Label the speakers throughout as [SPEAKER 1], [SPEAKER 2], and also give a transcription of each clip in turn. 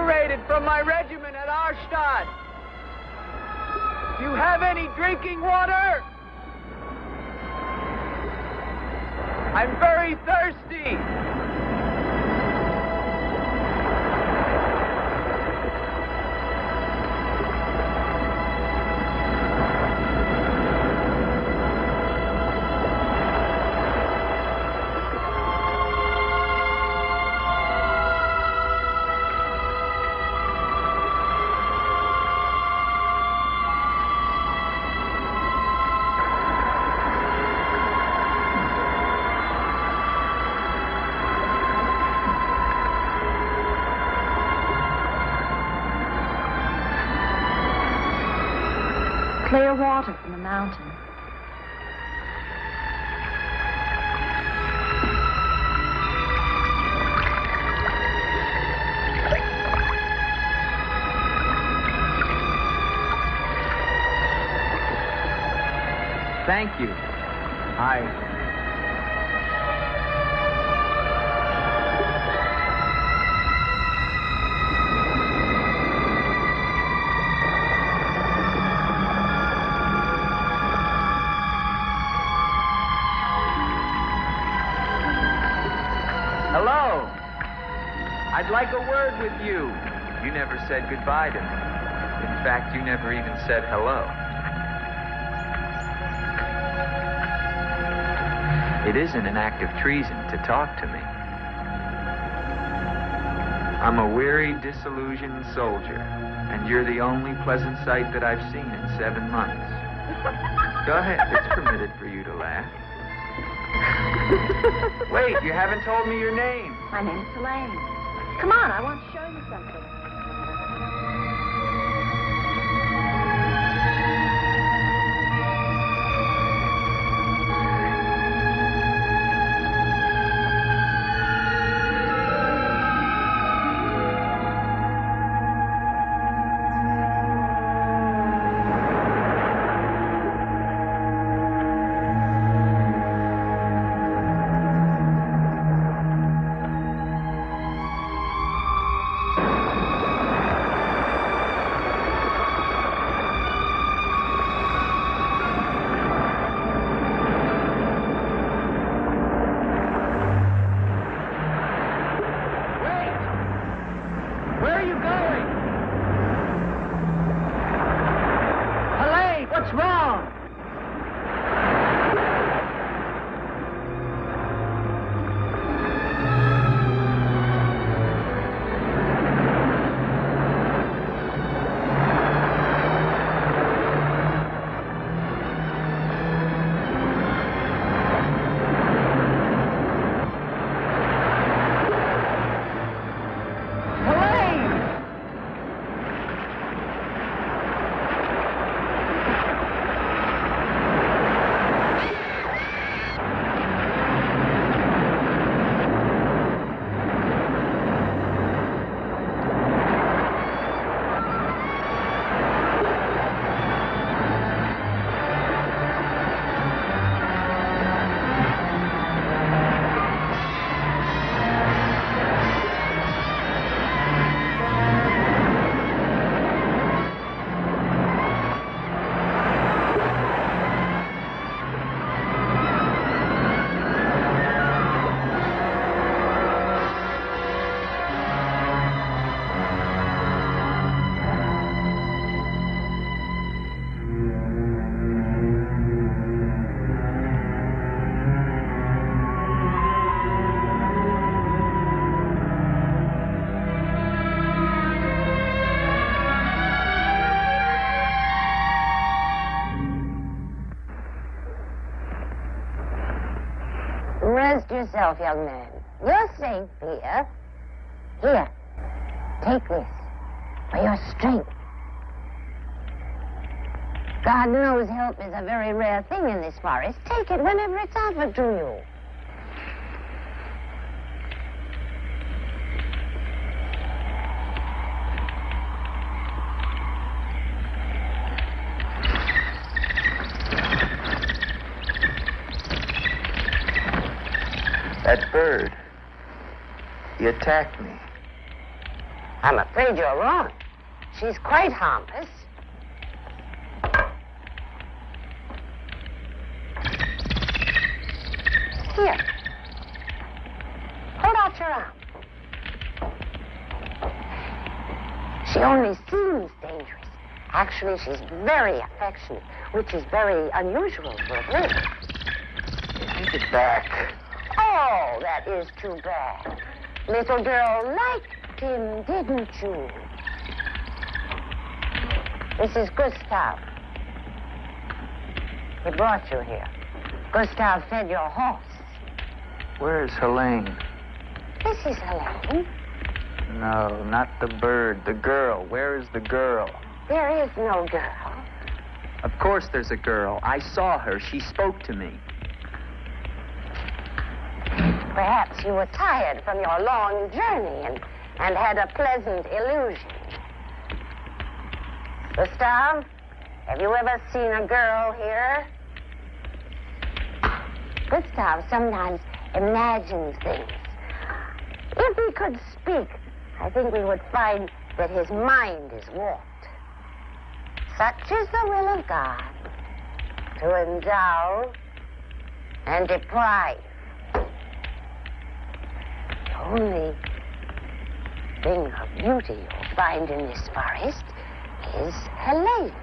[SPEAKER 1] separated from my regiment at Arstadt. Do you have any drinking water? I'm very thirsty.
[SPEAKER 2] Clear water from the mountain.
[SPEAKER 1] Thank you. Hello. I'd like a word with you. You never said goodbye to me. In fact, you never even said hello. It isn't an act of treason to talk to me. I'm a weary, disillusioned soldier, and you're the only pleasant sight that I've seen in 7 months. Go ahead, it's permitted for you to laugh. Wait, you haven't told me your name.
[SPEAKER 2] My name's Helene. Come on, I want to show you something.
[SPEAKER 3] Rest yourself, young man. You're safe here. Here, take this for your strength. God knows help is a very rare thing in this forest. Take it whenever it's offered to you.
[SPEAKER 1] That bird, he attacked me.
[SPEAKER 3] I'm afraid you're wrong. She's quite harmless. Here. Hold out your arm. She only seems dangerous. Actually, she's very affectionate, which is very unusual for a girl.
[SPEAKER 1] Take it back.
[SPEAKER 3] Oh, that is too bad. Little girl liked him, didn't you? This is Gustav. He brought you here. Gustav fed your horse.
[SPEAKER 1] Where's Helene?
[SPEAKER 3] This is Helene.
[SPEAKER 1] No, not the bird. The girl. Where is the girl?
[SPEAKER 3] There is no girl.
[SPEAKER 1] Of course there's a girl. I saw her. She spoke to me.
[SPEAKER 3] Perhaps you were tired from your long journey and had a pleasant illusion. Gustav, have you ever seen a girl here? Gustav sometimes imagines things. If he could speak, I think we would find that his mind is warped. Such is the will of God, to endow and deprive. The only thing of beauty you'll find in this forest is Helene.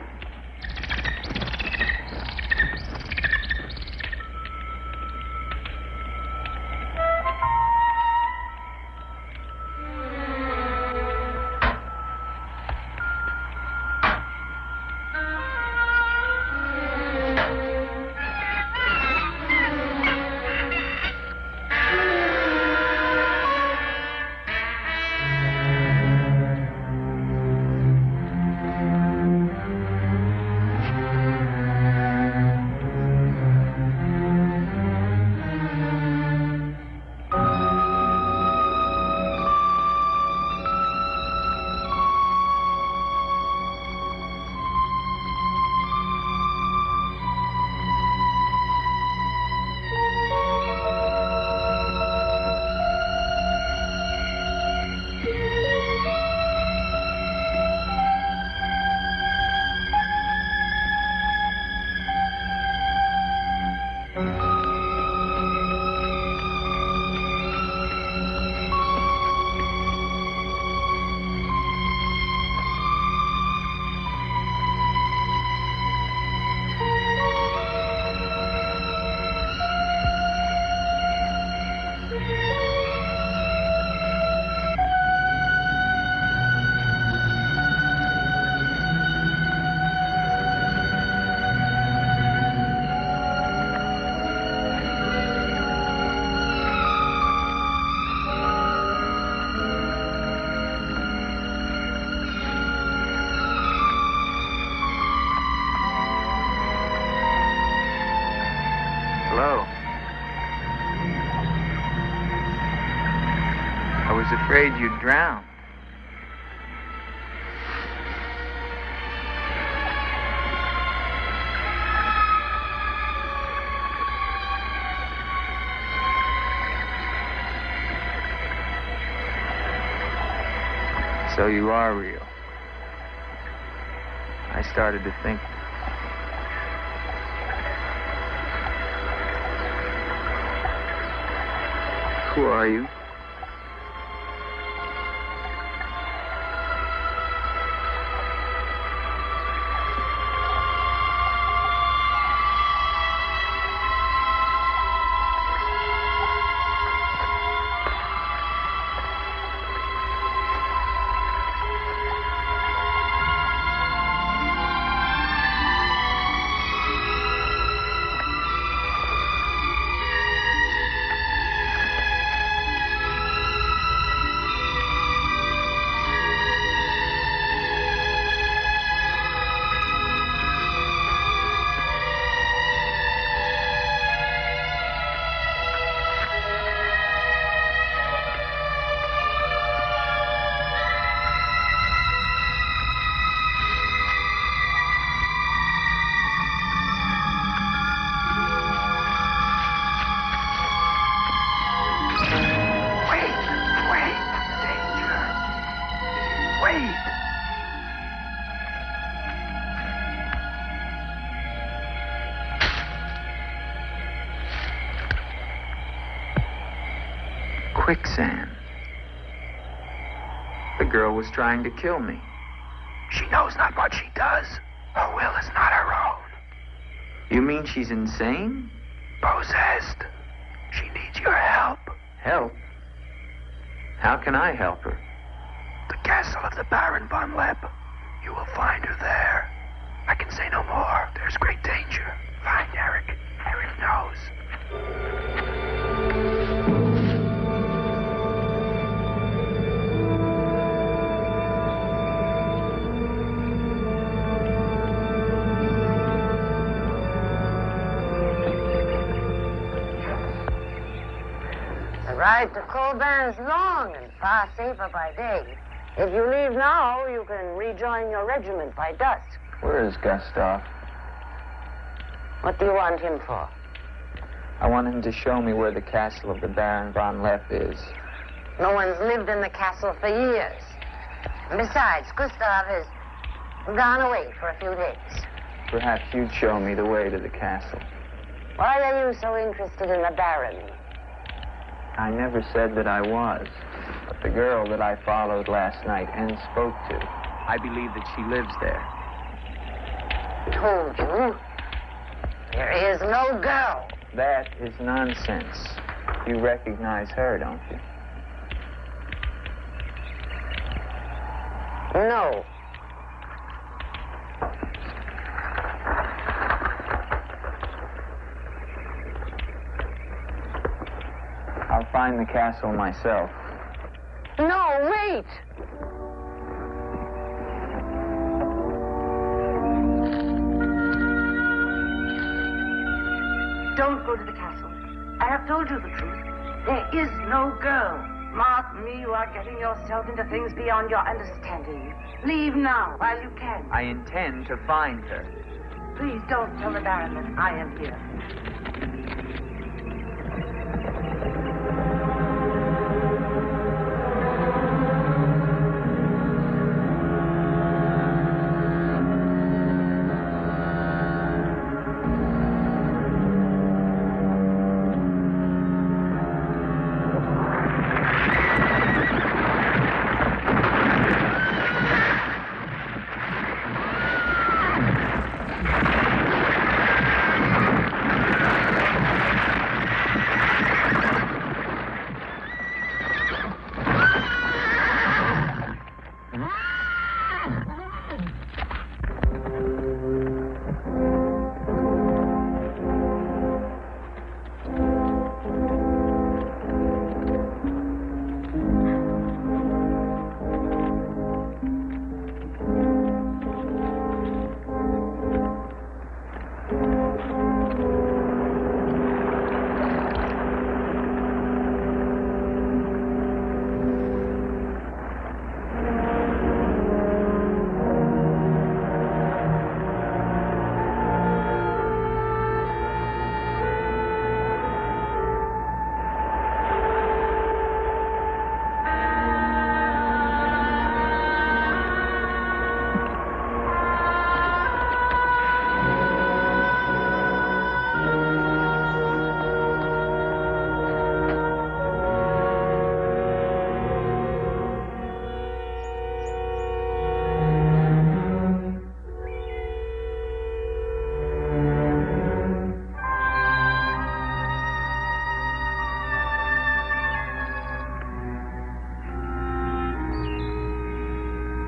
[SPEAKER 1] Afraid you'd drown. So you are real. I started to think. Who are you? quicksand. The girl was trying to kill me.
[SPEAKER 4] She knows not what she does. Her will is not her own.
[SPEAKER 1] You mean she's insane?
[SPEAKER 4] Possessed. She needs your help.
[SPEAKER 1] Help? How can I help her?
[SPEAKER 4] The castle of the Baron von Leppe. You will find her there. I can say no more. There's great danger. Find Eric. Eric knows.
[SPEAKER 3] The ride to Colban's long and far safer by day. If you leave now, you can rejoin your regiment by dusk.
[SPEAKER 1] Where is Gustav?
[SPEAKER 3] What do you want him for?
[SPEAKER 1] I want him to show me where the castle of the Baron von Leppe is.
[SPEAKER 3] No one's lived in the castle for years. And besides, Gustav has gone away for a few days.
[SPEAKER 1] Perhaps you'd show me the way to the castle.
[SPEAKER 3] Why are you so interested in the Baron?
[SPEAKER 1] I never said that I was. But the girl that I followed last night and spoke to, I believe that she lives there.
[SPEAKER 3] Told you. There is no girl.
[SPEAKER 1] That is nonsense. You recognize her, don't you?
[SPEAKER 3] No.
[SPEAKER 1] I'll find the castle myself.
[SPEAKER 3] No, wait!
[SPEAKER 2] Don't go to the castle. I have told you the truth. There is no girl. Mark me, you are getting yourself into things beyond your understanding. Leave now, while you can.
[SPEAKER 1] I intend to find her.
[SPEAKER 2] Please don't tell the Baron that I am here.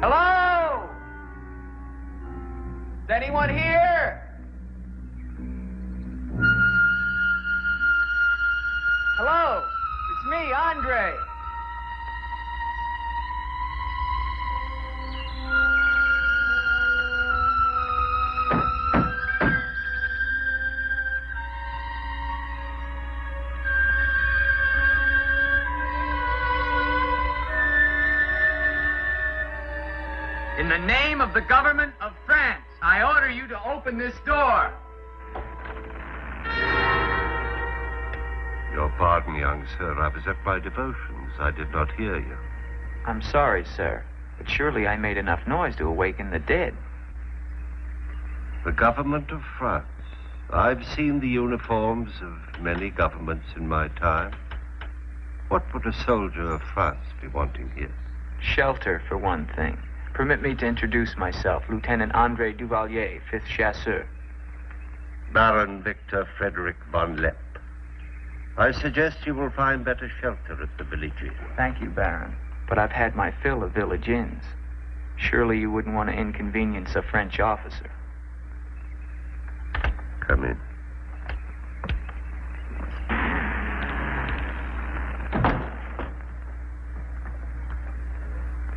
[SPEAKER 1] Hello? Is anyone here? Hello? It's me, Andre. In the name of the government of France, I order you to open this door.
[SPEAKER 5] Your pardon, young sir. I was at my devotions. I did not hear you.
[SPEAKER 1] I'm sorry, sir, but surely I made enough noise to awaken the dead.
[SPEAKER 5] The government of France. I've seen the uniforms of many governments in my time. What would a soldier of France be wanting here?
[SPEAKER 1] Shelter, for one thing. Permit me to introduce myself, Lieutenant Andre Duvalier, 5th Chasseur.
[SPEAKER 5] Baron Victor Frederick von Leppe. I suggest you will find better shelter at the village inn.
[SPEAKER 1] Thank you, Baron. But I've had my fill of village inns. Surely you wouldn't want to inconvenience a French officer.
[SPEAKER 5] Come in.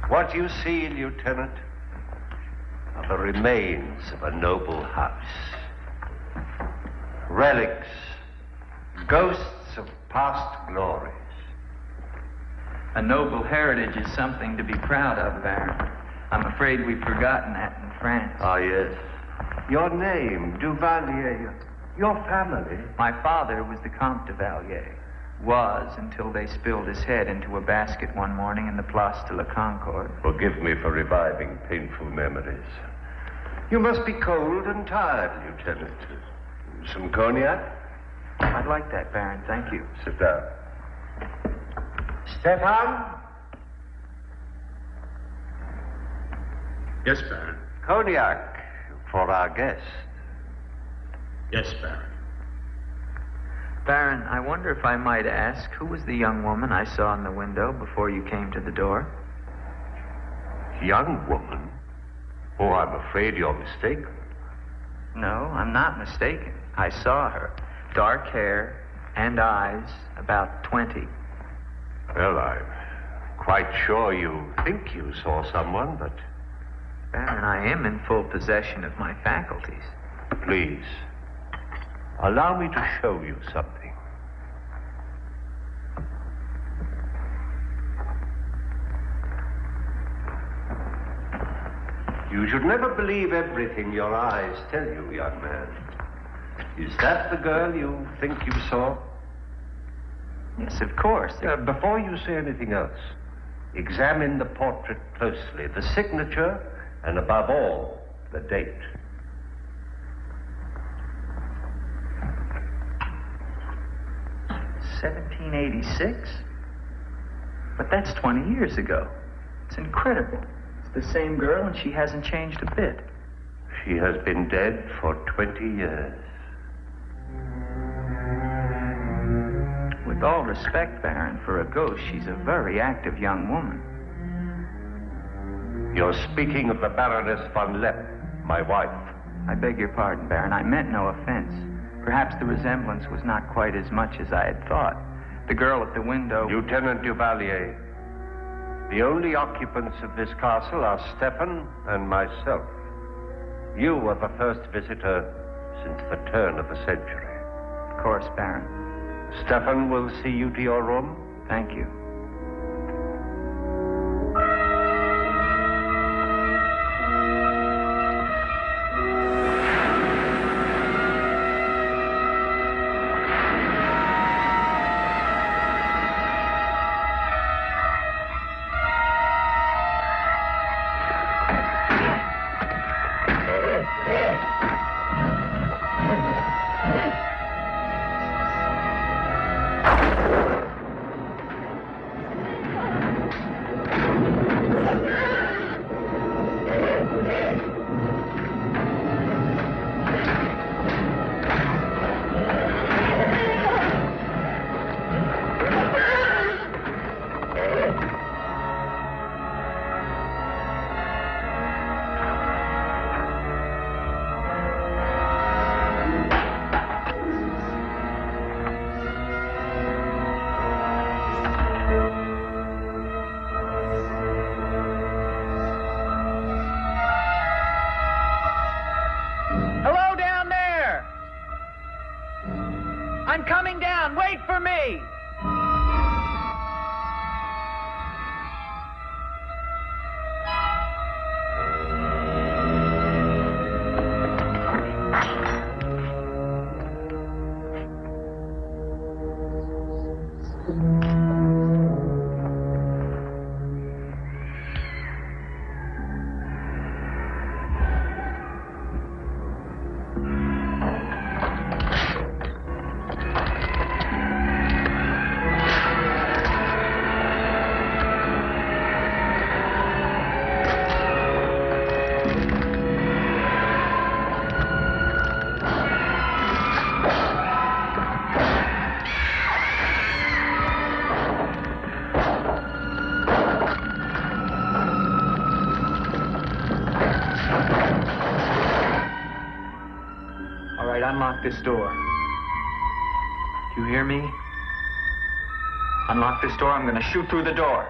[SPEAKER 5] What you see, Lieutenant, are the remains of a noble house. Relics, ghosts of past glories.
[SPEAKER 1] A noble heritage is something to be proud of, Baron. I'm afraid we've forgotten that in France.
[SPEAKER 5] Ah, yes. Your name, Duvalier, your family.
[SPEAKER 1] My father was the Comte Duvalier. Was until they spilled his head into a basket one morning in the Place de la Concorde.
[SPEAKER 5] Forgive me for reviving painful memories. You must be cold and tired, Lieutenant. Some cognac?
[SPEAKER 1] I'd like that, Baron. Thank you.
[SPEAKER 5] Sit down. Stefan?
[SPEAKER 6] Yes, Baron.
[SPEAKER 5] Cognac for our guest.
[SPEAKER 6] Yes, Baron.
[SPEAKER 1] Baron, I wonder if I might ask, who was the young woman I saw in the window before you came to the door?
[SPEAKER 5] Young woman? Oh, I'm afraid you're mistaken.
[SPEAKER 1] No, I'm not mistaken. I saw her. Dark hair and eyes, about 20.
[SPEAKER 5] Well, I'm quite sure you think you saw someone, but...
[SPEAKER 1] Baron, I am in full possession of my faculties.
[SPEAKER 5] Please, allow me to show you something. You should never believe everything your eyes tell you, young man. Is that the girl you think you saw?
[SPEAKER 1] Yes, of course.
[SPEAKER 5] Before you say anything else, examine the portrait closely, the signature, and above all, the date.
[SPEAKER 1] $1786? But that's 20 years ago. It's incredible. It's the same girl, and she hasn't changed a bit.
[SPEAKER 5] She has been dead for 20 years.
[SPEAKER 1] With all respect, Baron, for a ghost, she's a very active young woman.
[SPEAKER 5] You're speaking of the Baroness von Leppe, my wife.
[SPEAKER 1] I beg your pardon, Baron. I meant no offense. Perhaps the resemblance was not quite as much as I had thought. The girl at the window...
[SPEAKER 5] Lieutenant Duvalier, the only occupants of this castle are Stefan and myself. You were the first visitor since the turn of the century.
[SPEAKER 1] Of course, Baron.
[SPEAKER 5] Stefan will see you to your room.
[SPEAKER 1] Thank you. I'm coming down. Wait for me. All right, unlock this door. Do you hear me? Unlock this door, I'm gonna shoot through the door.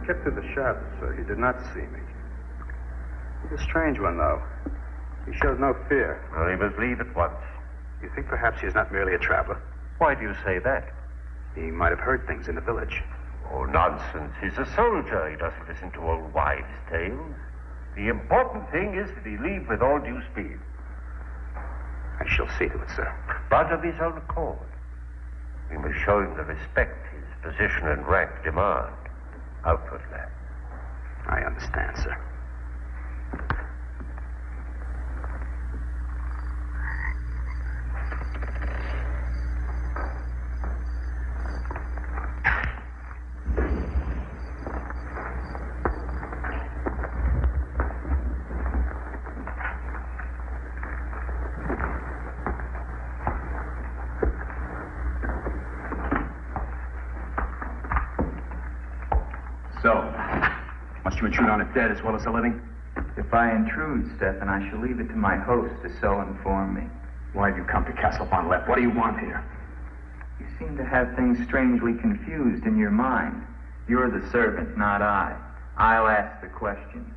[SPEAKER 7] kept to the shadows, so he did not see me. He's a strange one, though. He shows no fear.
[SPEAKER 5] Well, he must leave at once.
[SPEAKER 7] You think perhaps he's not merely a traveler?
[SPEAKER 5] Why do you say that?
[SPEAKER 7] He might have heard things in the village.
[SPEAKER 5] Oh, nonsense. He's a soldier. He doesn't listen to old wives' tales. The important thing is that he leave with all due speed.
[SPEAKER 7] I shall see to it, sir.
[SPEAKER 5] But of his own accord. We must show him the respect his position and rank demand. Outwardly.
[SPEAKER 7] I understand, sir. you intrude on a dead as well as a living?
[SPEAKER 1] If I intrude, Stefan, I shall leave it to my host to so inform me.
[SPEAKER 7] Why have you come to Castle von Leppe? What do you want here?
[SPEAKER 1] You seem to have things strangely confused in your mind. You're the servant, not I. I'll ask the questions.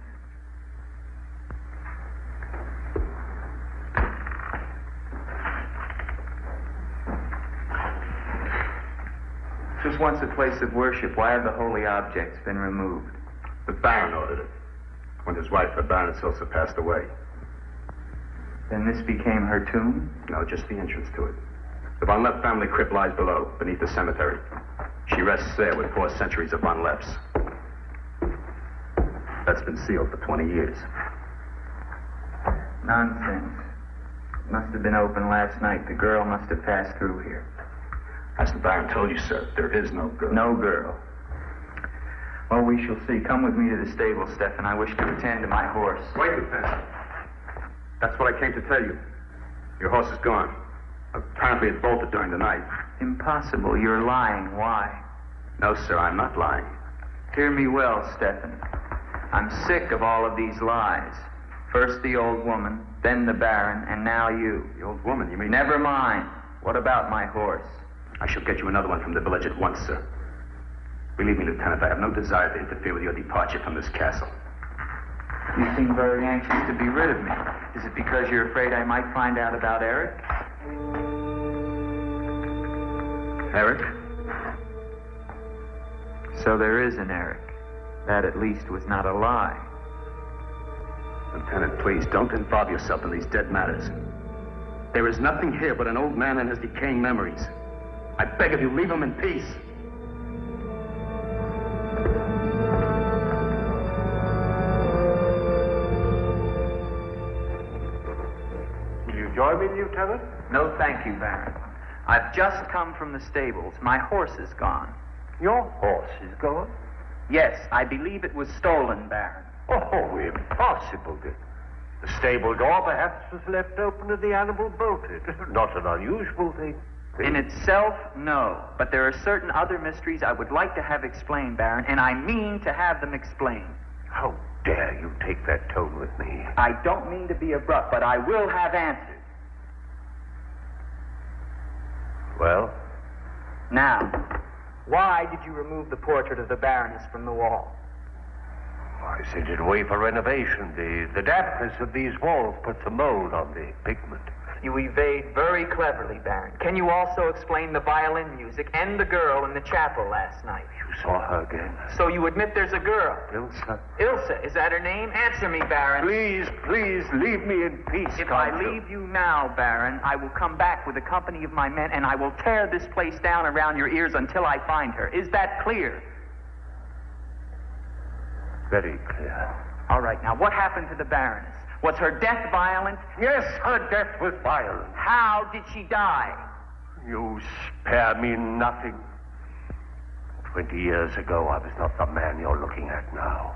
[SPEAKER 1] This was once a place of worship. Why have the holy objects been removed?
[SPEAKER 7] The Baron ordered it. When his wife, the Baroness Ilsa, passed away.
[SPEAKER 1] Then this became her tomb?
[SPEAKER 7] No, just the entrance to it. The von Leppe family crypt lies below, beneath the cemetery. She rests there with 4 centuries of von Leppes. That's been sealed for 20 years.
[SPEAKER 1] Nonsense. It must have been open last night. The girl must have passed through here.
[SPEAKER 7] As the Baron told you, sir, there is no girl.
[SPEAKER 1] No girl. Well, we shall see. Come with me to the stable, Stefan. I wish to attend to my horse.
[SPEAKER 7] Wait, Lieutenant. That's what I came to tell you. Your horse is gone. Apparently it bolted during the night.
[SPEAKER 1] Impossible. You're lying. Why?
[SPEAKER 7] No, sir, I'm not lying.
[SPEAKER 1] Hear me well, Stefan. I'm sick of all of these lies. First the old woman, then the Baron, and now you.
[SPEAKER 7] The old woman, you mean?
[SPEAKER 1] Never mind. What about my horse?
[SPEAKER 7] I shall get you another one from the village at once, sir. Believe me, Lieutenant, I have no desire to interfere with your departure from this castle.
[SPEAKER 1] You seem very anxious to be rid of me. Is it because you're afraid I might find out about Eric?
[SPEAKER 7] Eric?
[SPEAKER 1] So there is an Eric. That at least was not a lie.
[SPEAKER 7] Lieutenant, please, don't involve yourself in these dead matters. There is nothing here but an old man and his decaying memories. I beg of you, leave him in peace.
[SPEAKER 5] Will you join me, Lieutenant?
[SPEAKER 1] No, thank you, Baron. I've just come from the stables. My horse is gone.
[SPEAKER 5] Your horse is gone?
[SPEAKER 1] Yes, I believe it was stolen, Baron.
[SPEAKER 5] Oh, impossible. The stable door perhaps was left open and the animal bolted. Not an unusual thing.
[SPEAKER 1] In itself, no. But there are certain other mysteries I would like to have explained, Baron, and I mean to have them explained.
[SPEAKER 5] How dare you take that tone with me?
[SPEAKER 1] I don't mean to be abrupt, but I will have answers.
[SPEAKER 5] Well?
[SPEAKER 1] Now, why did you remove the portrait of the Baroness from the wall?
[SPEAKER 5] I sent it away for renovation. The dampness of these walls puts a mold on the pigment.
[SPEAKER 1] You evade very cleverly, Baron. Can you also explain the violin music and the girl in the chapel last night?
[SPEAKER 5] You saw her again?
[SPEAKER 1] So you admit there's a girl?
[SPEAKER 5] Ilsa.
[SPEAKER 1] Ilsa, is that her name? Answer me, Baron.
[SPEAKER 5] Please, leave me in peace.
[SPEAKER 1] If I leave you now, Baron, I will come back with a company of my men, and I will tear this place down around your ears until I find her. Is that clear?
[SPEAKER 5] Very clear.
[SPEAKER 1] All right, now, what happened to the Baroness? Was her death violent?
[SPEAKER 5] Yes, her death was violent.
[SPEAKER 1] How did she die?
[SPEAKER 5] You spare me nothing. 20 years ago, I was not the man you're looking at now.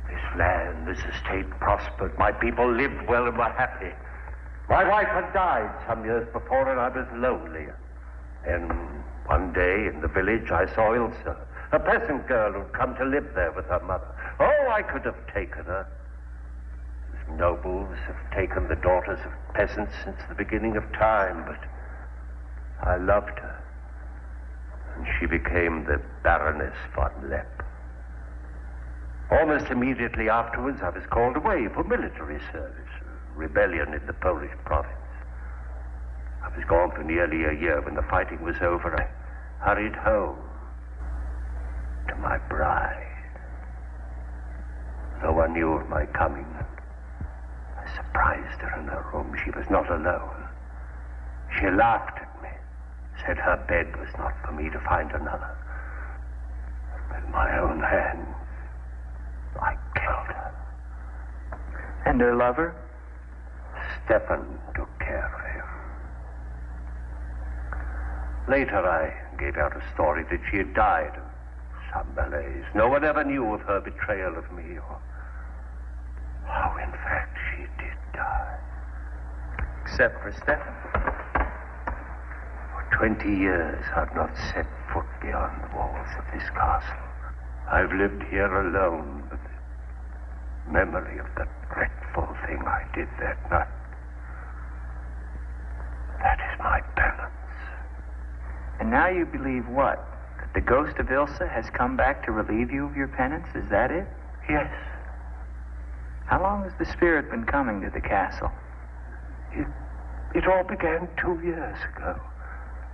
[SPEAKER 5] This land, this estate prospered. My people lived well and were happy. My wife had died some years before, and I was lonely. And one day in the village, I saw Ilsa, a peasant girl who'd come to live there with her mother. Oh, I could have taken her. Nobles have taken the daughters of peasants since the beginning of time, but I loved her. And she became the Baroness von Leppe. Almost immediately afterwards, I was called away for military service, a rebellion in the Polish province. I was gone for nearly a year. When the fighting was over, I hurried home to my bride. No one knew of my coming. I surprised her in her room. She was not alone. She laughed at me, said her bed was not for me to find another. With my own hands, I killed her.
[SPEAKER 1] And her lover?
[SPEAKER 5] Stefan took care of him. Later, I gave out a story that she had died of some malaise. No one ever knew of her betrayal of me, or how, in fact, she did die.
[SPEAKER 1] Except for Stefan.
[SPEAKER 5] For 20 years, I've not set foot beyond the walls of this castle. I've lived here alone with the memory of the dreadful thing I did that night. That is my penance.
[SPEAKER 1] And now you believe what? That the ghost of Ilsa has come back to relieve you of your penance? Is that it?
[SPEAKER 5] Yes.
[SPEAKER 1] How long has the spirit been coming to the castle?
[SPEAKER 5] It all began 2 years ago.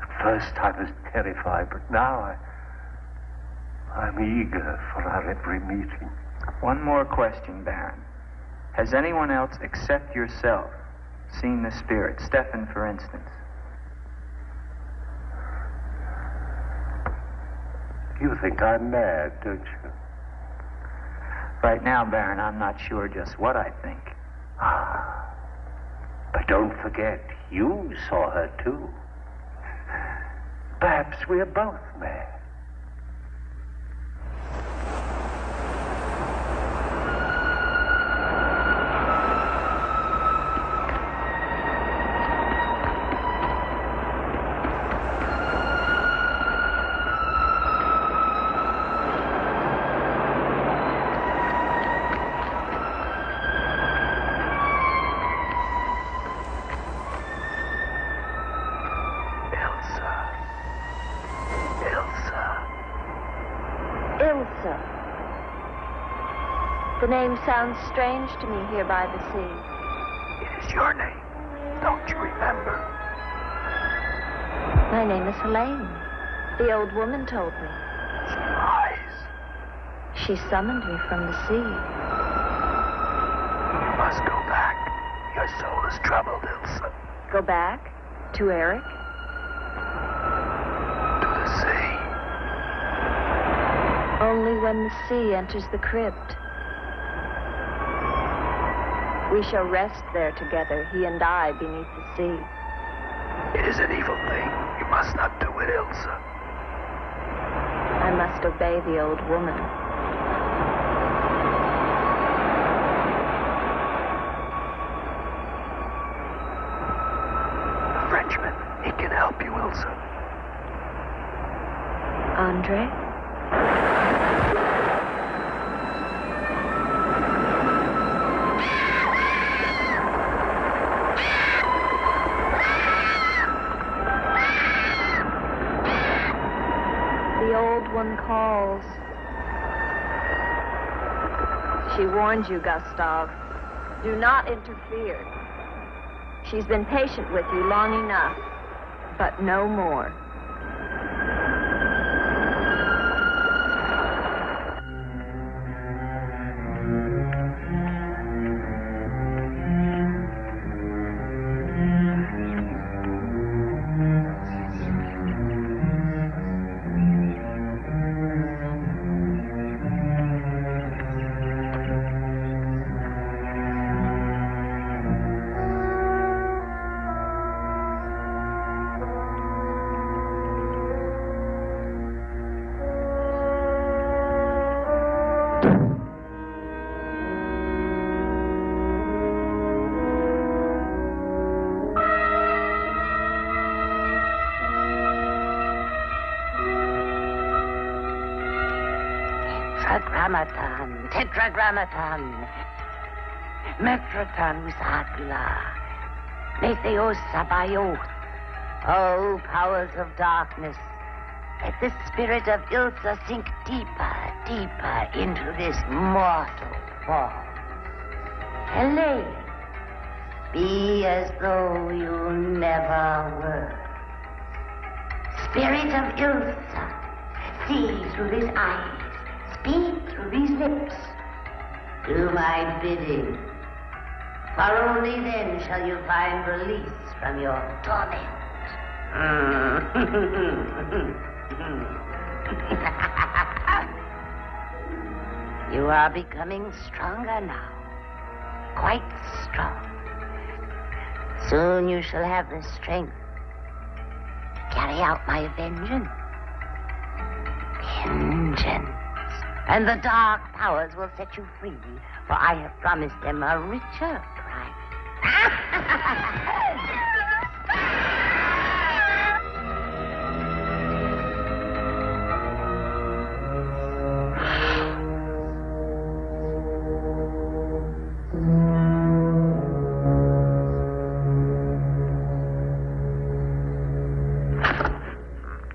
[SPEAKER 5] At first I was terrified, but now I'm eager for our every meeting.
[SPEAKER 1] One more question, Baron. Has anyone else except yourself seen the spirit? Stefan, for instance.
[SPEAKER 5] You think I'm mad, don't you?
[SPEAKER 1] Right now, Baron, I'm not sure just what I think.
[SPEAKER 5] But don't forget, you saw her too. Perhaps we're both mad.
[SPEAKER 8] The name sounds strange to me here by the sea.
[SPEAKER 4] It is your name. Don't you remember?
[SPEAKER 8] My name is Helene. The old woman told me.
[SPEAKER 4] She lies.
[SPEAKER 8] She summoned me from the sea.
[SPEAKER 4] You must go back. Your soul is troubled, Ilsa.
[SPEAKER 8] Go back? To Eric?
[SPEAKER 4] To the sea.
[SPEAKER 8] Only when the sea enters the crypt. We shall rest there together, he and I, beneath the sea.
[SPEAKER 4] It is an evil thing. You must not do it, Ilsa.
[SPEAKER 8] I must obey the old woman.
[SPEAKER 4] A Frenchman. He can help you, Ilsa.
[SPEAKER 8] Andre? One calls. She warned you, Gustav. Do not interfere. She's been patient with you long enough, but no more.
[SPEAKER 3] Tetragrammaton, Metroton Usagla, Metheos Sabayoth, O powers of darkness, let the spirit of Ilsa sink deeper, deeper into this mortal form. Helene, be as though you never were. Spirit of Ilsa, see through these eyes. Speak through these lips. Do my bidding. For only then shall you find release from your torment. You are becoming stronger now. Quite strong. Soon you shall have the strength to carry out my vengeance. Vengeance. And the dark powers will set you free, for I have promised them a richer price.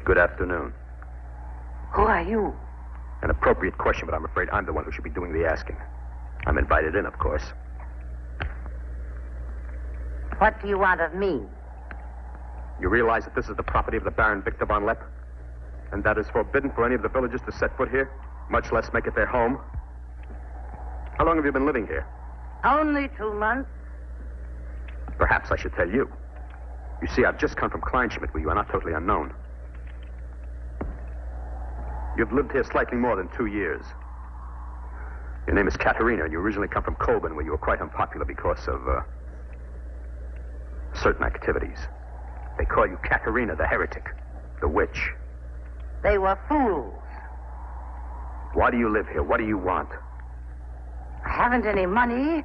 [SPEAKER 7] Good afternoon.
[SPEAKER 2] Who are you?
[SPEAKER 7] An appropriate question, but I'm afraid I'm the one who should be doing the asking. I'm invited in, of course.
[SPEAKER 2] What do you want of me?
[SPEAKER 7] You realize that this is the property of the Baron Victor von Leppe? And that is forbidden for any of the villagers to set foot here, much less make it their home? How long have you been living here?
[SPEAKER 2] Only 2 months.
[SPEAKER 7] Perhaps I should tell you. You see, I've just come from Kleinschmidt, where you are not totally unknown. You've lived here slightly more than 2 years. Your name is Katerina, and you originally come from Colburn, where you were quite unpopular because of, certain activities. They call you Katerina the heretic, the witch.
[SPEAKER 2] They were fools.
[SPEAKER 7] Why do you live here? What do you want?
[SPEAKER 2] I haven't any money.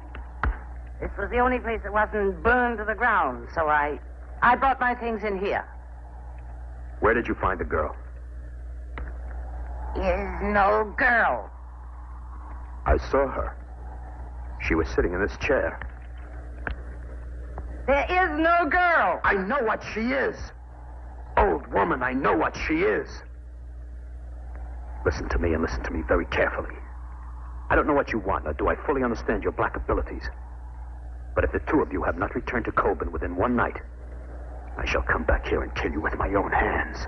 [SPEAKER 2] This was the only place that wasn't burned to the ground, so I brought my things in here.
[SPEAKER 7] Where did you find the girl?
[SPEAKER 2] Is no girl.
[SPEAKER 7] I saw her. She was sitting in this chair.
[SPEAKER 2] There is no girl.
[SPEAKER 7] I know what she is. Old woman, I know what she is. Listen to me, and listen to me very carefully. I don't know what you want, nor do I fully understand your black abilities. But if the two of you have not returned to Colburn within one night, I shall come back here and kill you with my own hands,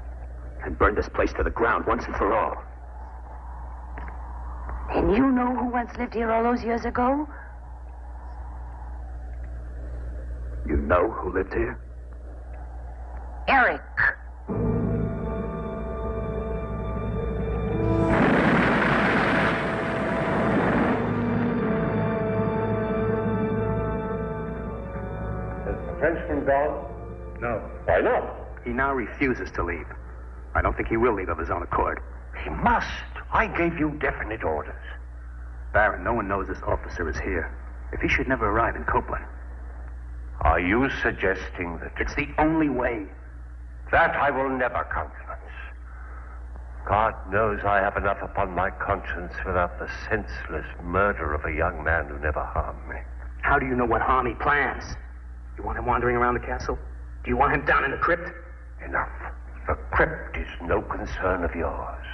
[SPEAKER 7] and burn this place to the ground once and for all.
[SPEAKER 2] And you know who once lived here all those years ago?
[SPEAKER 7] You know who lived here?
[SPEAKER 2] Eric.
[SPEAKER 5] Has the Frenchman gone?
[SPEAKER 7] No.
[SPEAKER 5] Why not?
[SPEAKER 7] He now refuses to leave. I don't think he will leave of his own accord.
[SPEAKER 5] He must. I gave you definite orders.
[SPEAKER 7] Baron, no one knows this officer is here. If he should never arrive in Copeland.
[SPEAKER 5] Are you suggesting that...
[SPEAKER 7] It's the only way.
[SPEAKER 5] That I will never countenance. God knows I have enough upon my conscience without the senseless murder of a young man who never harmed me.
[SPEAKER 7] How do you know what harm he plans? You want him wandering around the castle? Do you want him down in the crypt?
[SPEAKER 5] Enough. The crypt is no concern of yours.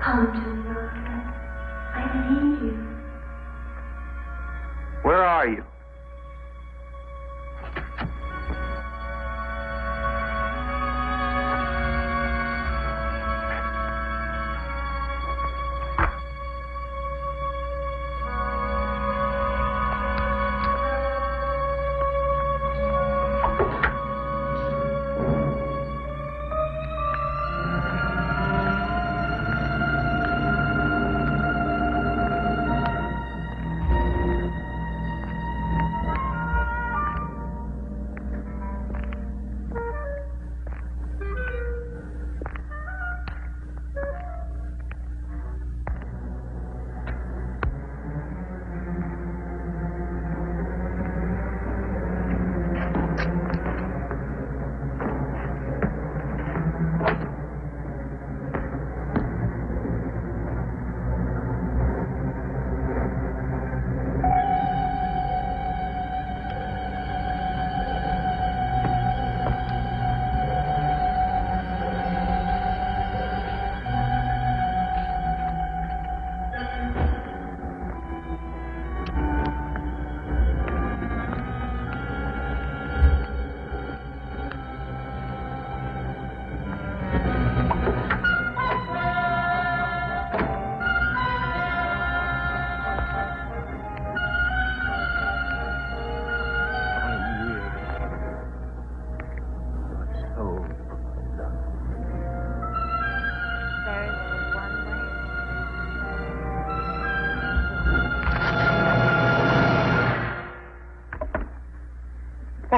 [SPEAKER 9] Come to me, Roger. I need you.
[SPEAKER 1] Where are you?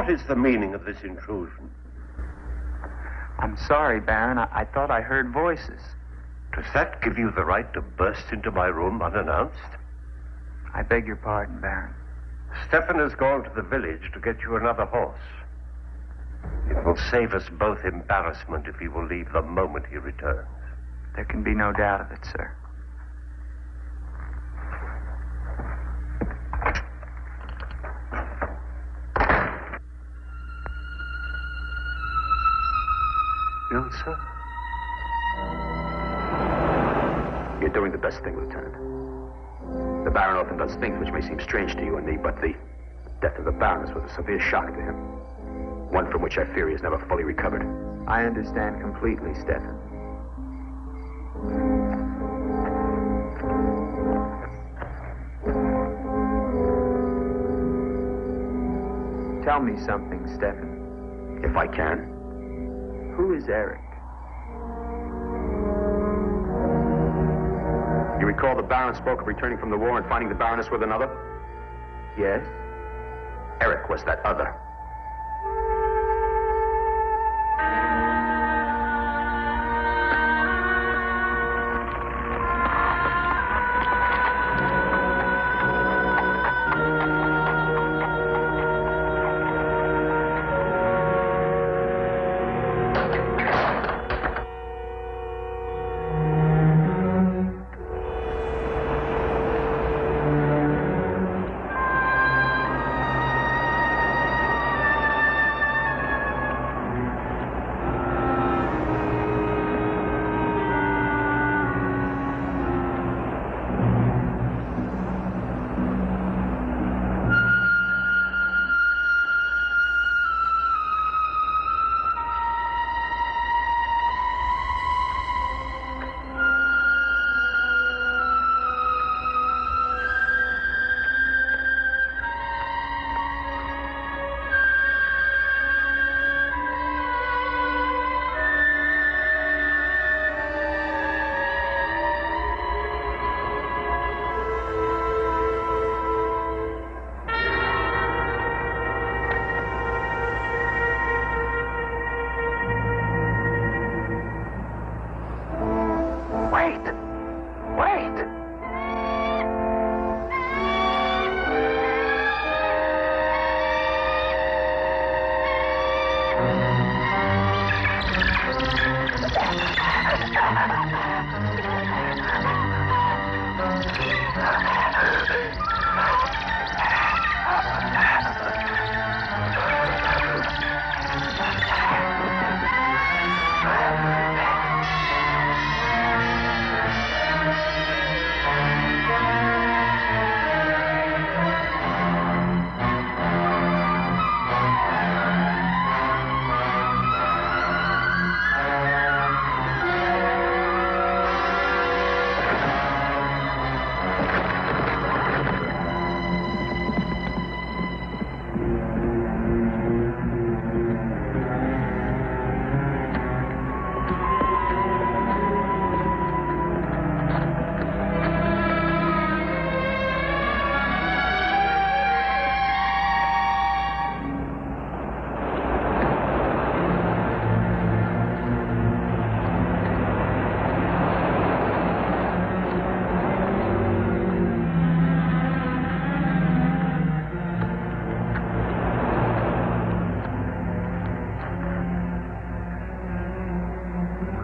[SPEAKER 5] What is the meaning of this intrusion?
[SPEAKER 1] I'm sorry, Baron. I thought I heard voices.
[SPEAKER 5] Does that give you the right to burst into my room unannounced?
[SPEAKER 1] I beg your pardon, Baron.
[SPEAKER 5] Stefan has gone to the village to get you another horse. It will save us both embarrassment if he will leave the moment he returns.
[SPEAKER 1] There can be no doubt of it, sir.
[SPEAKER 7] Ilsa? You're doing the best thing, Lieutenant. The Baron often does things which may seem strange to you and me, but the death of the Baroness was a severe shock to him. One from which I fear he has never fully recovered.
[SPEAKER 1] I understand completely, Stefan. Tell me something, Stefan.
[SPEAKER 7] If I can.
[SPEAKER 1] Who is Eric?
[SPEAKER 7] You recall the Baron spoke of returning from the war and finding the Baroness with another?
[SPEAKER 1] Yes.
[SPEAKER 7] Eric was that other.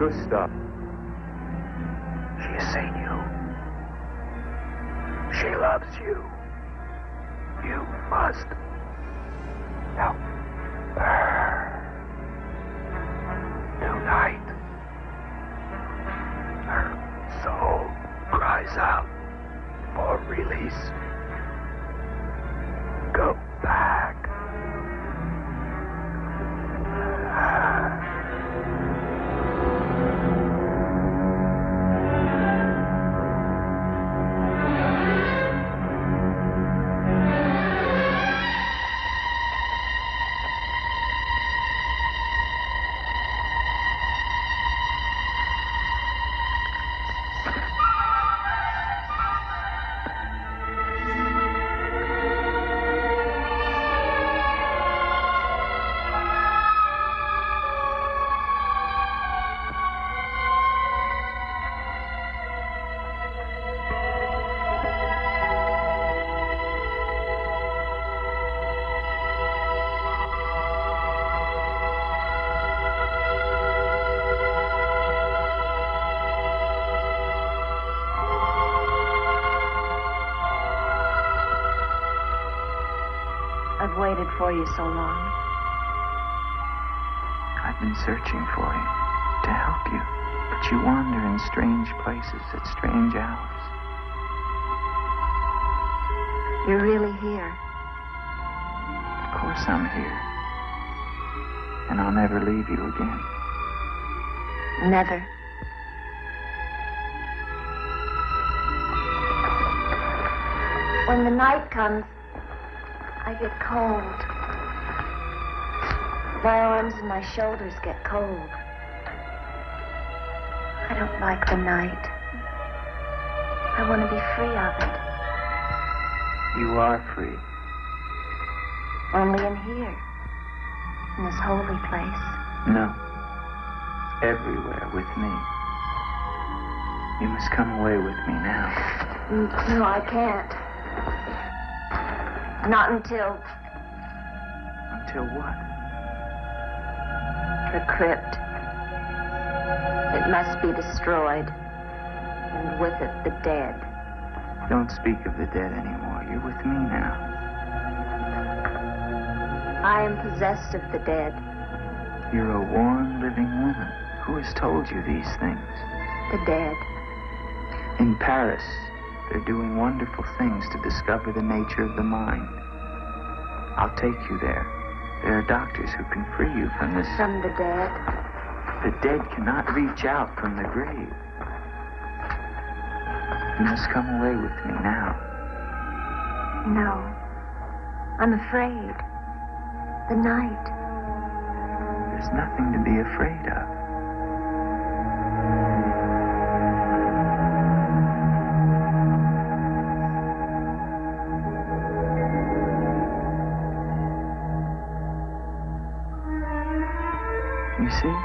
[SPEAKER 1] Gustav.
[SPEAKER 4] She has seen you. She loves you. You must help her. Tonight, her soul cries out for release. Go back.
[SPEAKER 8] I've waited for you so long.
[SPEAKER 1] I've been searching for you to help you, but you wander in strange places at strange hours.
[SPEAKER 8] You're really here.
[SPEAKER 1] Of course I'm here. And I'll never leave you again.
[SPEAKER 8] Never. When the night comes, I get cold. My arms and my shoulders get cold. I don't like the night. I want to be free of it.
[SPEAKER 1] You are free.
[SPEAKER 8] Only in here. In this holy place.
[SPEAKER 1] No. Everywhere with me. You must come away with me now.
[SPEAKER 8] No, I can't. Not until
[SPEAKER 1] Until what?
[SPEAKER 8] the crypt. It must be destroyed. And with it, the dead.
[SPEAKER 1] Don't speak of the dead anymore. You're with me now.
[SPEAKER 8] I am possessed of the dead.
[SPEAKER 1] You're a warm, living woman. Who has told you these things?
[SPEAKER 8] The dead.
[SPEAKER 1] In Paris, they're doing wonderful things to discover the nature of the mind. I'll take you there. There are doctors who can free you from this.
[SPEAKER 8] From the dead.
[SPEAKER 1] The dead cannot reach out from the grave. You must come away with me now.
[SPEAKER 8] No. I'm afraid. The night.
[SPEAKER 1] There's nothing to be afraid of. You see?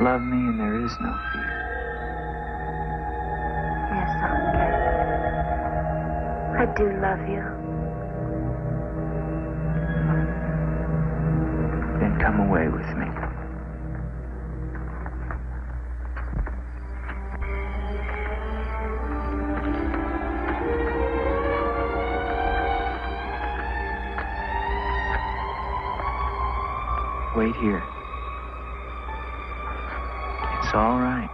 [SPEAKER 1] Love me and there is no fear.
[SPEAKER 8] Yes, Andre. I do love you.
[SPEAKER 1] Then come away with me. Wait here. It's all right.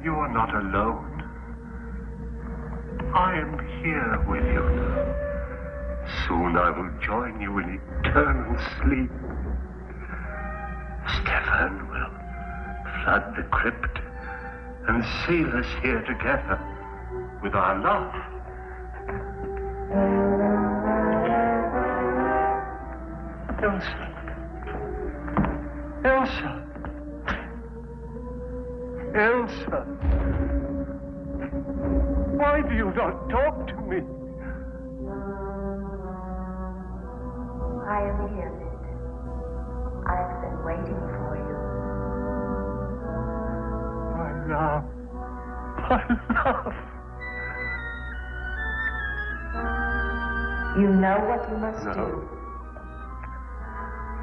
[SPEAKER 5] You are not alone. I am here with you now. Soon I will join you in eternal sleep. Stefan will flood the crypt and seal us here together with our love. Elsa. Elsa. Elsa. Why do you not talk to me?
[SPEAKER 9] I am here, Victor. I've been waiting for you.
[SPEAKER 5] My love. My love.
[SPEAKER 9] You know what you must
[SPEAKER 5] No.
[SPEAKER 9] do.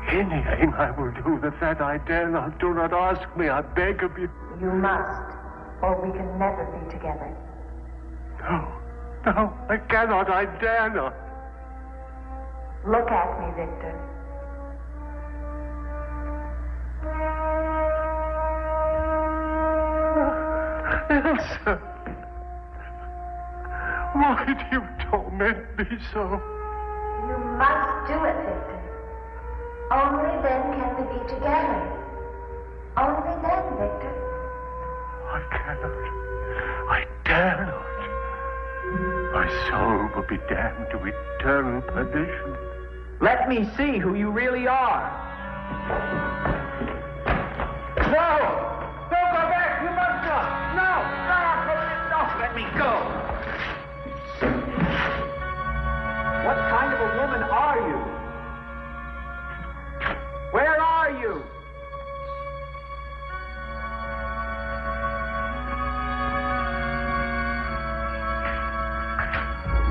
[SPEAKER 5] Anything I will do that I dare not. Do not ask me, I beg of you.
[SPEAKER 9] You must, or we can never be together.
[SPEAKER 5] No, I cannot, I dare not.
[SPEAKER 9] Look at me, Victor.
[SPEAKER 5] Elsa, why do you torment me so?
[SPEAKER 9] You must do it, Victor. Only then can we be together. Only then, Victor.
[SPEAKER 5] I cannot. I dare not. My soul will be damned to eternal perdition.
[SPEAKER 10] Let me see who you really are. No! Don't go back! You must not! No! No! Let me go! What kind of a woman are you? Where are you?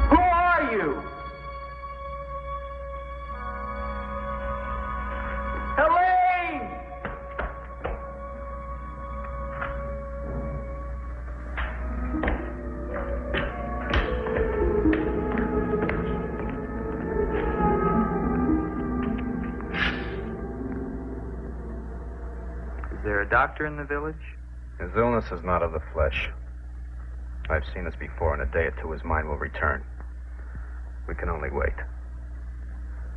[SPEAKER 10] Who are you? Helene!
[SPEAKER 1] Is there a doctor in the village?
[SPEAKER 7] His illness is not of the flesh. I've seen this before. In a day or two, his mind will return. We can only wait.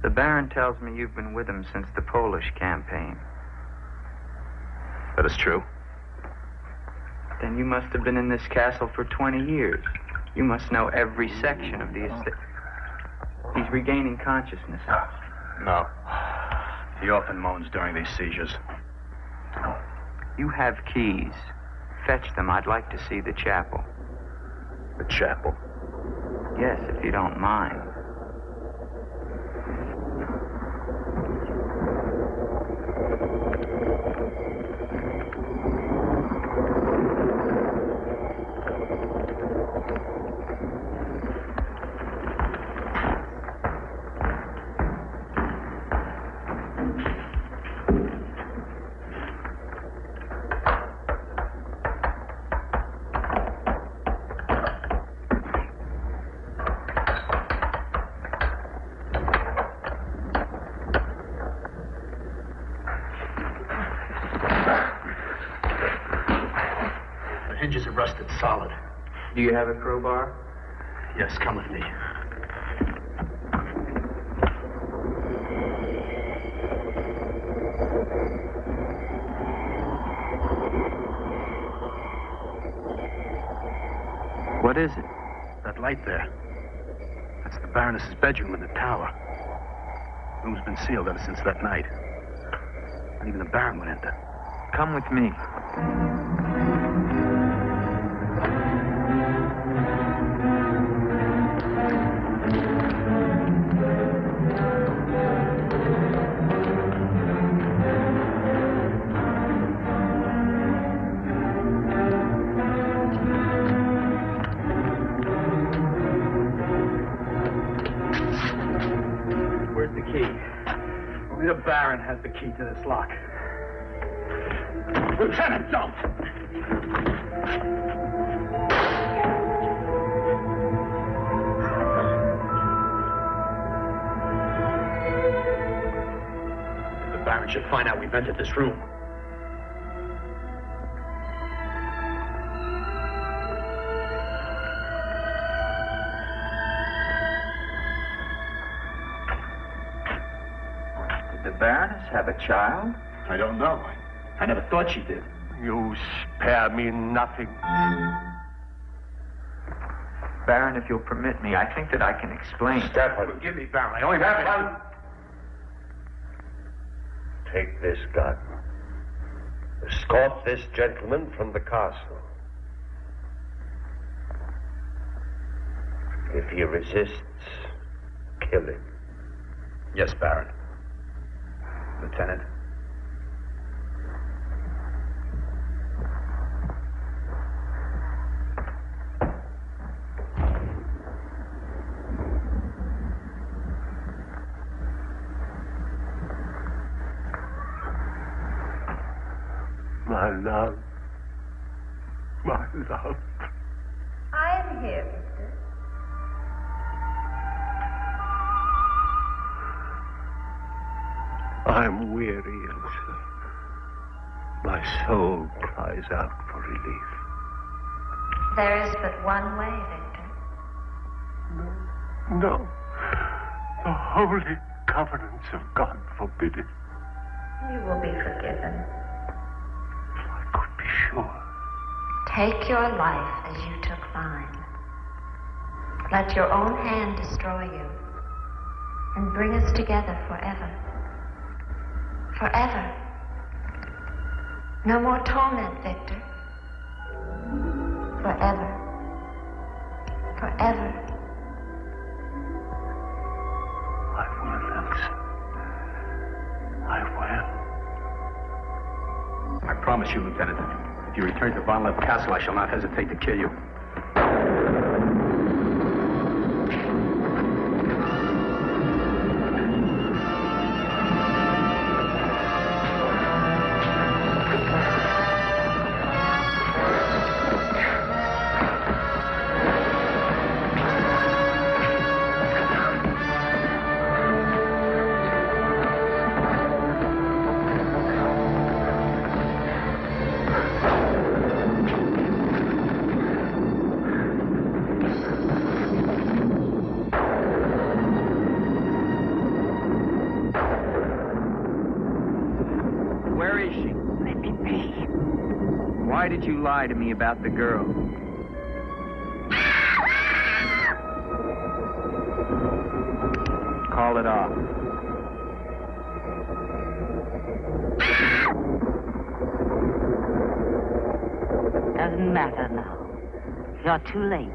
[SPEAKER 1] The Baron tells me you've been with him since the Polish campaign.
[SPEAKER 7] That is true.
[SPEAKER 1] Then you must have been in this castle for 20 years. You must know every section of the estate. He's regaining consciousness.
[SPEAKER 7] No. He often moans during these seizures.
[SPEAKER 1] You have keys. Fetch them. I'd like to see the chapel.
[SPEAKER 7] The chapel?
[SPEAKER 1] Yes, if you don't mind.
[SPEAKER 7] Hinges are rusted solid.
[SPEAKER 1] Do you have a crowbar?
[SPEAKER 7] Yes, come with me.
[SPEAKER 1] What is it?
[SPEAKER 7] That light there. That's the Baroness's bedroom in the tower. The room's been sealed ever since that night. Not even the Baron would enter.
[SPEAKER 1] Come with me.
[SPEAKER 10] Where's the key? Only the Baron has the key to this lock. Lieutenant, don't!
[SPEAKER 7] The Baron should find out we've entered this room.
[SPEAKER 1] Baroness have a child?
[SPEAKER 7] I don't know. I never thought she did.
[SPEAKER 5] You spare me nothing.
[SPEAKER 1] Baron, if you'll permit me, I think that I can explain.
[SPEAKER 5] Stefan.
[SPEAKER 6] Forgive me, Baron. I only have one.
[SPEAKER 5] Take this gun. Escort this gentleman from the castle. If he resists, kill him.
[SPEAKER 7] Yes, Baron. Lieutenant.
[SPEAKER 5] My love. My love.
[SPEAKER 9] I'm here, Victor.
[SPEAKER 5] I'm weary, Elsa. My soul cries out for relief.
[SPEAKER 9] There is but one way, Victor.
[SPEAKER 5] No. The holy covenants of God forbid it.
[SPEAKER 9] You will be forgiven.
[SPEAKER 5] If I could be sure.
[SPEAKER 9] Take your life as you took mine. Let your own hand destroy you and bring us together forever. Forever. No more torment, Victor. Forever. Forever.
[SPEAKER 5] I will, Elsa. I will.
[SPEAKER 7] I promise you, Lieutenant, if you return to Von Leppe Castle, I shall not hesitate to kill you.
[SPEAKER 1] Why did you lie to me about the girl? Call it off.
[SPEAKER 3] Doesn't matter now. You're too late.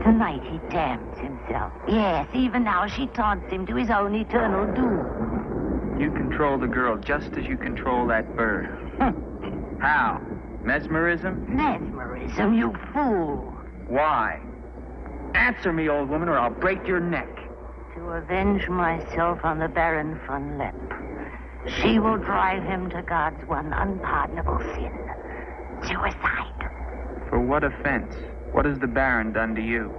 [SPEAKER 3] Tonight he damns himself. Yes, even now she taunts him to his own eternal doom.
[SPEAKER 1] You control the girl just as you control that bird. How? Mesmerism?
[SPEAKER 3] Mesmerism, you fool.
[SPEAKER 1] Why? Answer me, old woman, or I'll break your neck.
[SPEAKER 3] To avenge myself on the Baron von Leppe. She will drive him to God's one unpardonable sin. Suicide.
[SPEAKER 1] For what offense? What has the Baron done to you?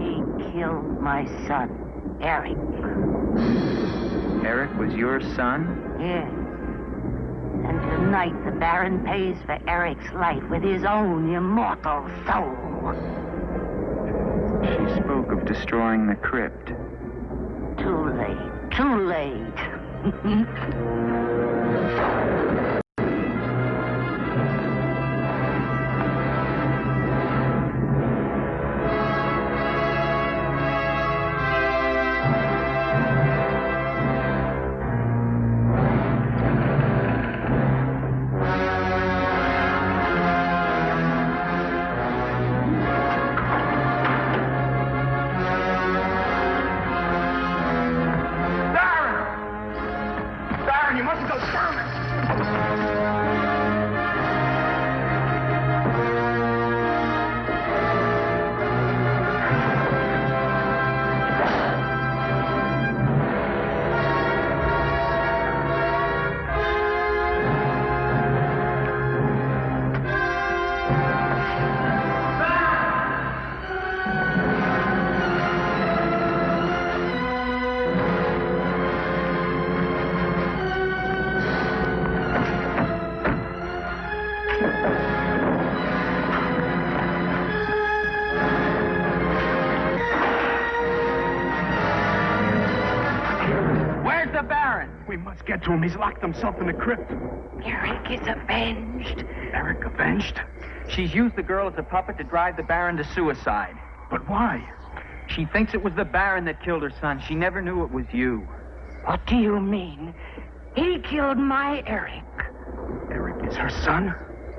[SPEAKER 3] He killed my son, Eric.
[SPEAKER 1] Eric was your son?
[SPEAKER 3] Yes. And tonight the Baron pays for Eric's life with his own immortal soul.
[SPEAKER 1] She spoke of destroying the crypt.
[SPEAKER 3] Too late. Too late.
[SPEAKER 10] You mustn't go down there.
[SPEAKER 11] Let's get to him. He's locked himself in the crypt.
[SPEAKER 2] Eric is avenged.
[SPEAKER 11] Eric avenged?
[SPEAKER 12] She's used the girl as a puppet to drive the Baron to suicide.
[SPEAKER 11] But why?
[SPEAKER 12] She thinks it was the Baron that killed her son. She never knew it was you.
[SPEAKER 2] What do you mean? He killed my Eric.
[SPEAKER 11] Eric is her son?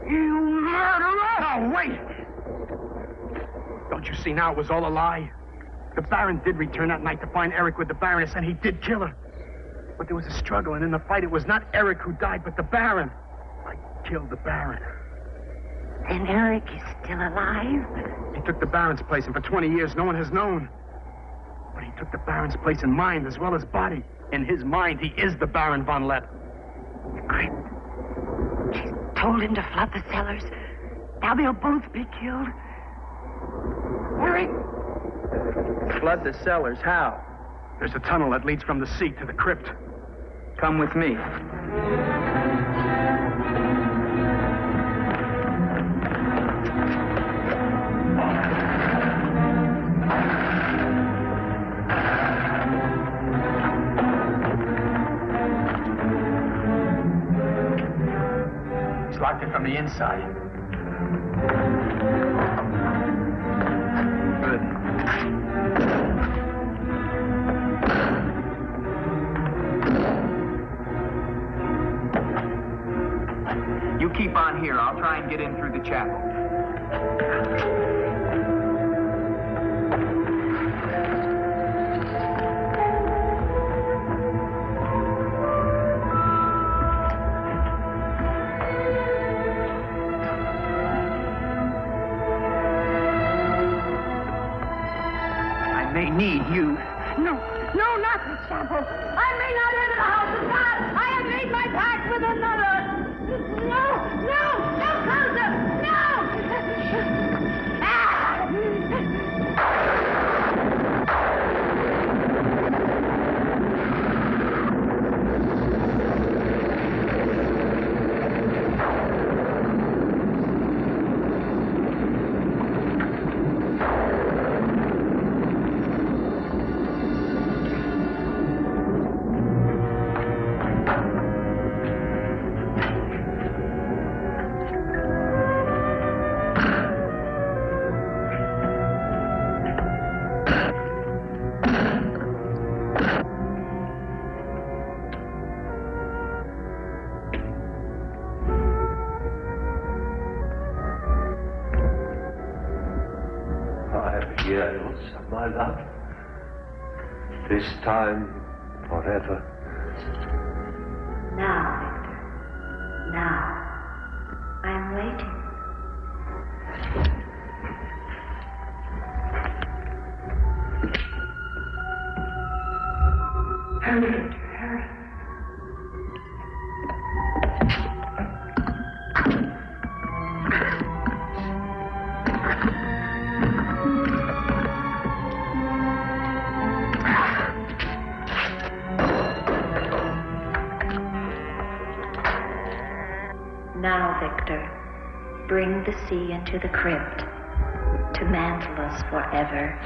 [SPEAKER 2] You murderer!
[SPEAKER 11] No, wait! Don't you see now it was all a lie? The Baron did return that night to find Eric with the Baroness, and he did kill her. But there was a struggle, and in the fight, it was not Eric who died, but the Baron. I killed the Baron.
[SPEAKER 2] Then Eric is still alive?
[SPEAKER 11] He took the Baron's place, and for 20 years, no one has known. But he took the Baron's place in mind as well as body. In his mind, he is the Baron von Leppe.
[SPEAKER 2] Great. She's told him to flood the cellars. Now they'll both be killed. Eric!
[SPEAKER 12] Flood the cellars? How?
[SPEAKER 11] There's a tunnel that leads from the sea to the crypt.
[SPEAKER 12] Come with me.
[SPEAKER 11] He's locked it from the inside.
[SPEAKER 12] Good. You keep on here. I'll try and get in through the chapel. I may need you.
[SPEAKER 2] No, not the chapel. I may not enter the house of God. I have made my pact with another. No closer! No!
[SPEAKER 5] Years of my love. This time, forever.
[SPEAKER 9] Now, Victor. Now. I'm waiting. Hurry, Victor, hurry. Now, Victor, bring the sea into the crypt to mantle us forever.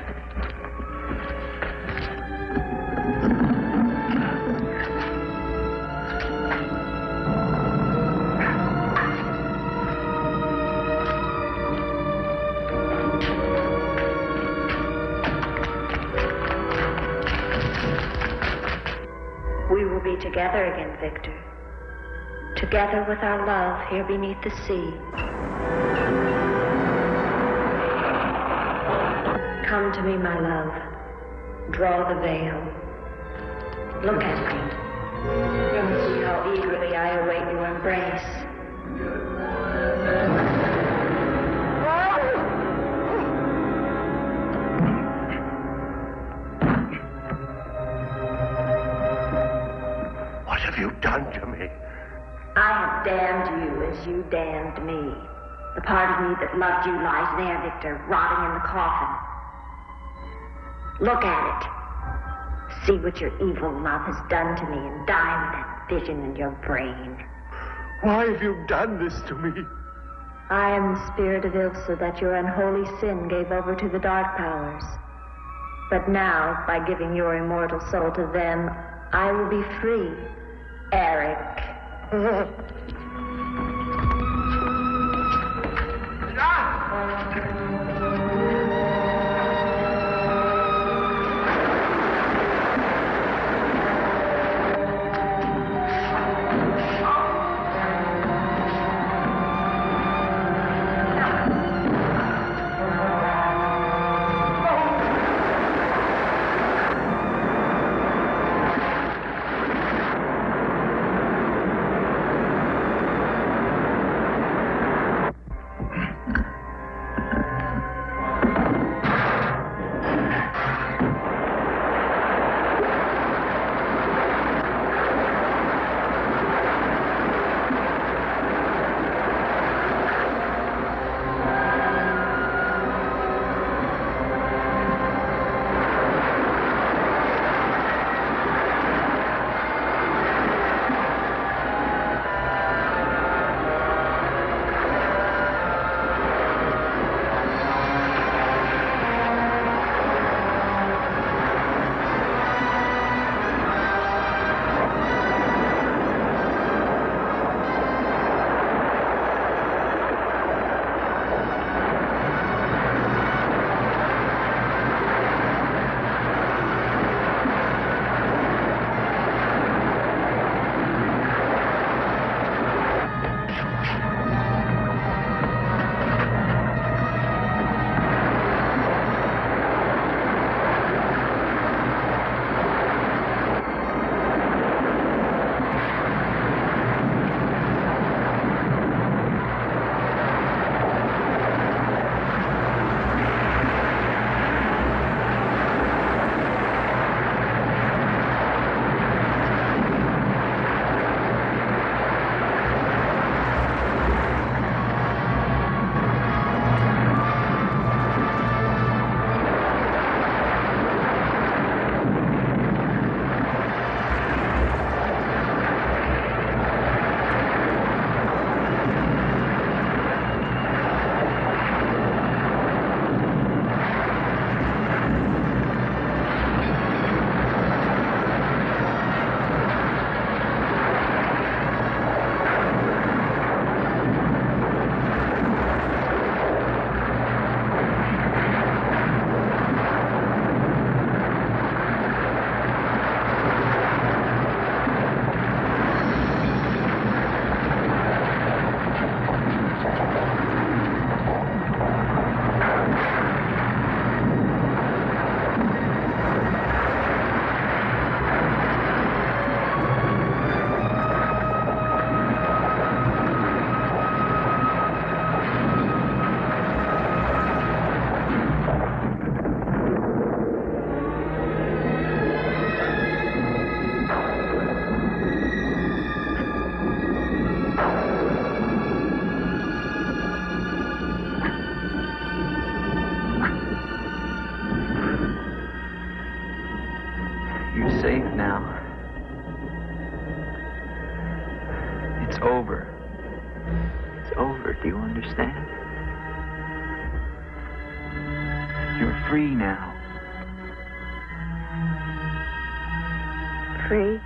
[SPEAKER 9] We will be together again, Victor. Together with our love here beneath the sea. Come to me, my love. Draw the veil. Look at me. See how eagerly I await your embrace.
[SPEAKER 5] What have you done to me?
[SPEAKER 9] I have damned you as you damned me. The part of me that loved you lies there, Victor, rotting in the coffin. Look at it. See what your evil love has done to me and die with that vision in your brain.
[SPEAKER 5] Why have you done this to me?
[SPEAKER 9] I am the spirit of Ilsa that your unholy sin gave over to the dark powers. But now, by giving your immortal soul to them, I will be free.
[SPEAKER 2] Eric.
[SPEAKER 1] Do you understand? You're free now.
[SPEAKER 3] Free?